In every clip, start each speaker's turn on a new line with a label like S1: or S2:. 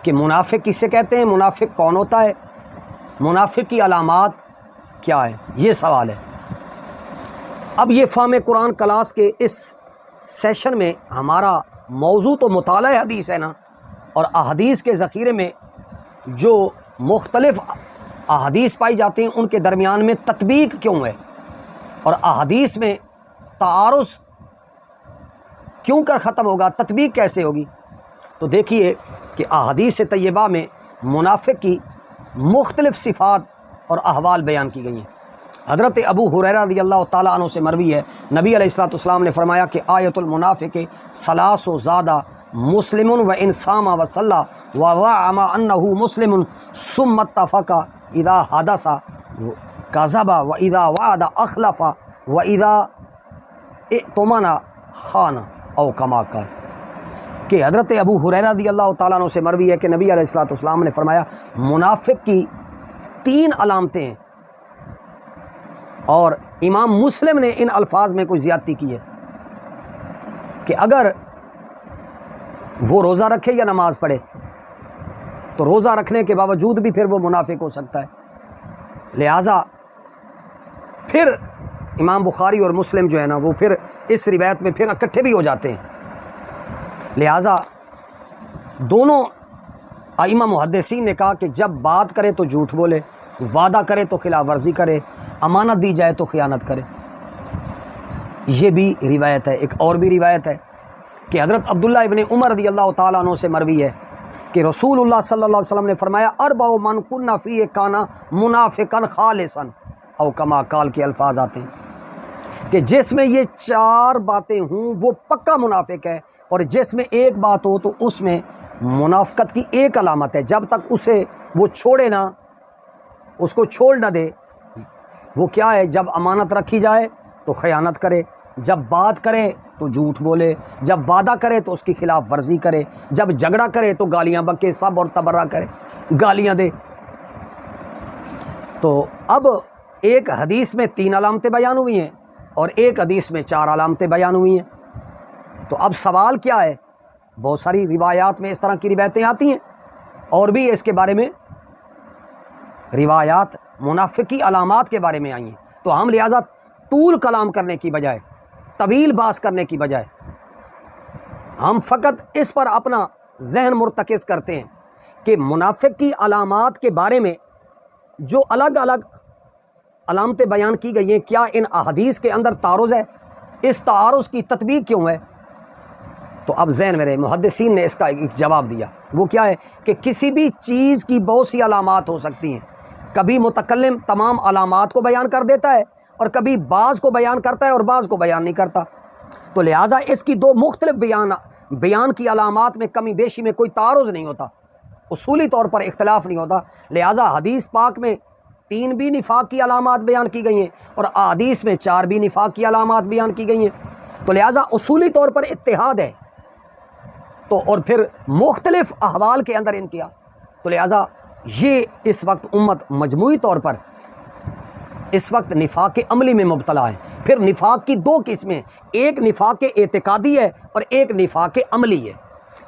S1: کہ منافق کسے کہتے ہیں، منافق کون ہوتا ہے، منافق کی علامات کیا ہے، یہ سوال ہے۔ اب یہ فہم قرآن کلاس کے اس سیشن میں ہمارا موضوع تو مطالعہ حدیث ہے نا، اور احادیث کے ذخیرے میں جو مختلف احادیث پائی جاتی ہیں ان کے درمیان میں تطبیق کیوں ہے، اور احادیث میں تعارض کیوں کر ختم ہوگا، تطبیق کیسے ہوگی۔ تو دیکھیے کہ احادیث طیبہ میں منافق کی مختلف صفات اور احوال بیان کی گئی ہیں۔ حضرت ابو ہریرہ رضی اللہ تعالیٰ عنہ سے مروی ہے، نبی علیہ الصلوۃ والسلام نے فرمایا کہ آیت المنافق ثلاث زادہ مسلم و انسام و صلی و زعم انہ مسلم ثم اتفق اذا حدث کذب و اذا وعد اخلف و اذا اؤتمن خان او کما قال، کہ حضرت ابو ہریرہ رضی اللہ تعالیٰ عنہ سے مروی ہے کہ نبی علیہ الصلوۃ والسلام نے فرمایا منافق کی 3 علامتیں ہیں، اور امام مسلم نے ان الفاظ میں کوئی زیادتی کی ہے کہ اگر وہ روزہ رکھے یا نماز پڑھے تو روزہ رکھنے کے باوجود بھی پھر وہ منافق ہو سکتا ہے۔ لہٰذا پھر امام بخاری اور مسلم جو ہے نا وہ پھر اس روایت میں پھر اکٹھے بھی ہو جاتے ہیں۔ لہٰذا دونوں ائمہ محدثین نے کہا کہ جب بات کرے تو جھوٹ بولے، وعدہ کرے تو خلاف ورزی کرے، امانت دی جائے تو خیانت کرے۔ یہ بھی روایت ہے۔ ایک اور بھی روایت ہے کہ حضرت عبداللہ ابن عمر رضی اللہ تعالیٰ عنہ سے مروی ہے کہ رسول اللہ صلی اللہ علیہ وسلم نے فرمایا اربع من کن فیہ کان منافقا خالصا او کما قال کے الفاظ آتے ہیں کہ جس میں یہ 4 باتیں ہوں وہ پکا منافق ہے، اور جس میں ایک بات ہو تو اس میں منافقت کی ایک علامت ہے، جب تک اسے وہ چھوڑے نہ، اس کو چھوڑ نہ دے۔ وہ کیا ہے؟ جب امانت رکھی جائے تو خیانت کرے، جب بات کرے تو جھوٹ بولے، جب وعدہ کرے تو اس کی خلاف ورزی کرے، جب جھگڑا کرے تو گالیاں بکے، سب اور تبرہ کرے، گالیاں دے۔ تو اب ایک حدیث میں 3 علامتیں بیان ہوئی ہیں اور ایک حدیث میں 4 علامتیں بیان ہوئی ہیں۔ تو اب سوال کیا ہے؟ بہت ساری روایات میں اس طرح کی روایتیں آتی ہیں، اور بھی اس کے بارے میں روایات منافقی علامات کے بارے میں آئی ہیں۔ تو ہم لہٰذا طول کلام کرنے کی بجائے، طویل بحث کرنے کی بجائے، ہم فقط اس پر اپنا ذہن مرتکز کرتے ہیں کہ منافق کی علامات کے بارے میں جو الگ الگ علامتیں بیان کی گئی ہیں، کیا ان احادیث کے اندر تعارض ہے؟ اس تعارض کی تطبیق کیوں ہے؟ تو اب ذہن میں رہے، محدثین نے اس کا ایک جواب دیا۔ وہ کیا ہے کہ کسی بھی چیز کی بہت سی علامات ہو سکتی ہیں، کبھی متکلم تمام علامات کو بیان کر دیتا ہے اور کبھی بعض کو بیان کرتا ہے اور بعض کو بیان نہیں کرتا۔ تو لہٰذا اس کی 2 مختلف بیان کی علامات میں کمی بیشی میں کوئی تعارض نہیں ہوتا، اصولی طور پر اختلاف نہیں ہوتا۔ لہٰذا حدیث پاک میں 3 بھی نفاق کی علامات بیان کی گئی ہیں اور احادیث میں 4 بھی نفاق کی علامات بیان کی گئی ہیں۔ تو لہٰذا اصولی طور پر اتحاد ہے، تو اور پھر مختلف احوال کے اندر انتہا۔ تو لہٰذا یہ اس وقت امت مجموعی طور پر اس وقت نفاق عملی میں مبتلا ہے۔ پھر نفاق کی 2 قسمیں، ایک نفاق اعتقادی ہے اور ایک نفاق عملی ہے۔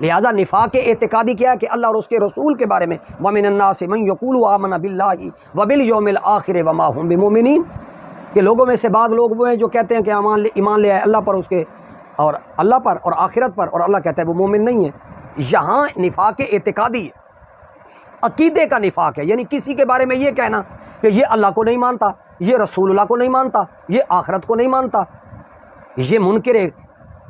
S1: لہٰذا نفاق اعتقادی کیا ہے کہ اللہ اور اس کے رسول کے بارے میں وَمِنَ النَّاسِ مَن يَقُولُ آمَنَ بِاللَّهِ وَبِالْيَوْمِ الْآخِرِ وَمَا هُم بِمُؤْمِنِينَ، کہ لوگوں میں سے بعض لوگ وہ ہیں جو کہتے ہیں کہ ایمان لے آئے اللہ پر، اس کے اور اللہ پر اور آخرت پر، اور اللہ کہتا ہے وہ مومن نہیں ہے۔ یہاں نفاق اعتقادی ہے، عقیدے کا نفاق ہے، یعنی کسی کے بارے میں یہ کہنا کہ یہ اللہ کو نہیں مانتا، یہ رسول اللہ کو نہیں مانتا، یہ آخرت کو نہیں مانتا، یہ منکر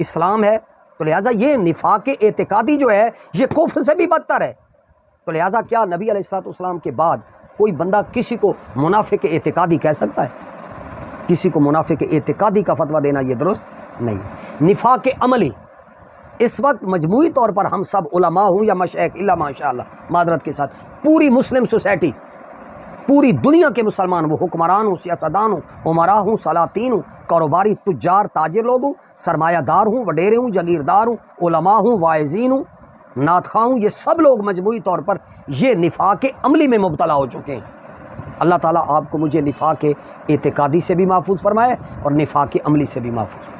S1: اسلام ہے۔ تو لہٰذا یہ نفاق اعتقادی جو ہے یہ کفر سے بھی بدتر ہے۔ تو لہٰذا کیا نبی علیہ الصلوۃ والسلام کے بعد کوئی بندہ کسی کو منافق اعتقادی کہہ سکتا ہے؟ کسی کو منافق اعتقادی کا فتویٰ دینا یہ درست نہیں ہے۔ نفاق عملی، اس وقت مجموعی طور پر ہم سب علماء ہوں یا مشائخ الا ماشاء اللہ معذرت کے ساتھ، پوری مسلم سوسائٹی، پوری دنیا کے مسلمان، وہ حکمران ہوں، سیاستدان ہوں، عمراء ہوں، سلاطین ہوں، کاروباری تجار تاجر لوگ ہوں، سرمایہ دار ہوں، وڈیرے ہوں، جاگیردار ہوں، علماء ہوں، واعظین ہوں، نعت خواں ہوں، یہ سب لوگ مجموعی طور پر یہ نفاق عملی میں مبتلا ہو چکے ہیں۔ اللہ تعالیٰ آپ کو مجھے نفاق اعتقادی سے بھی محفوظ فرمائے اور نفاق عملی سے بھی محفوظ۔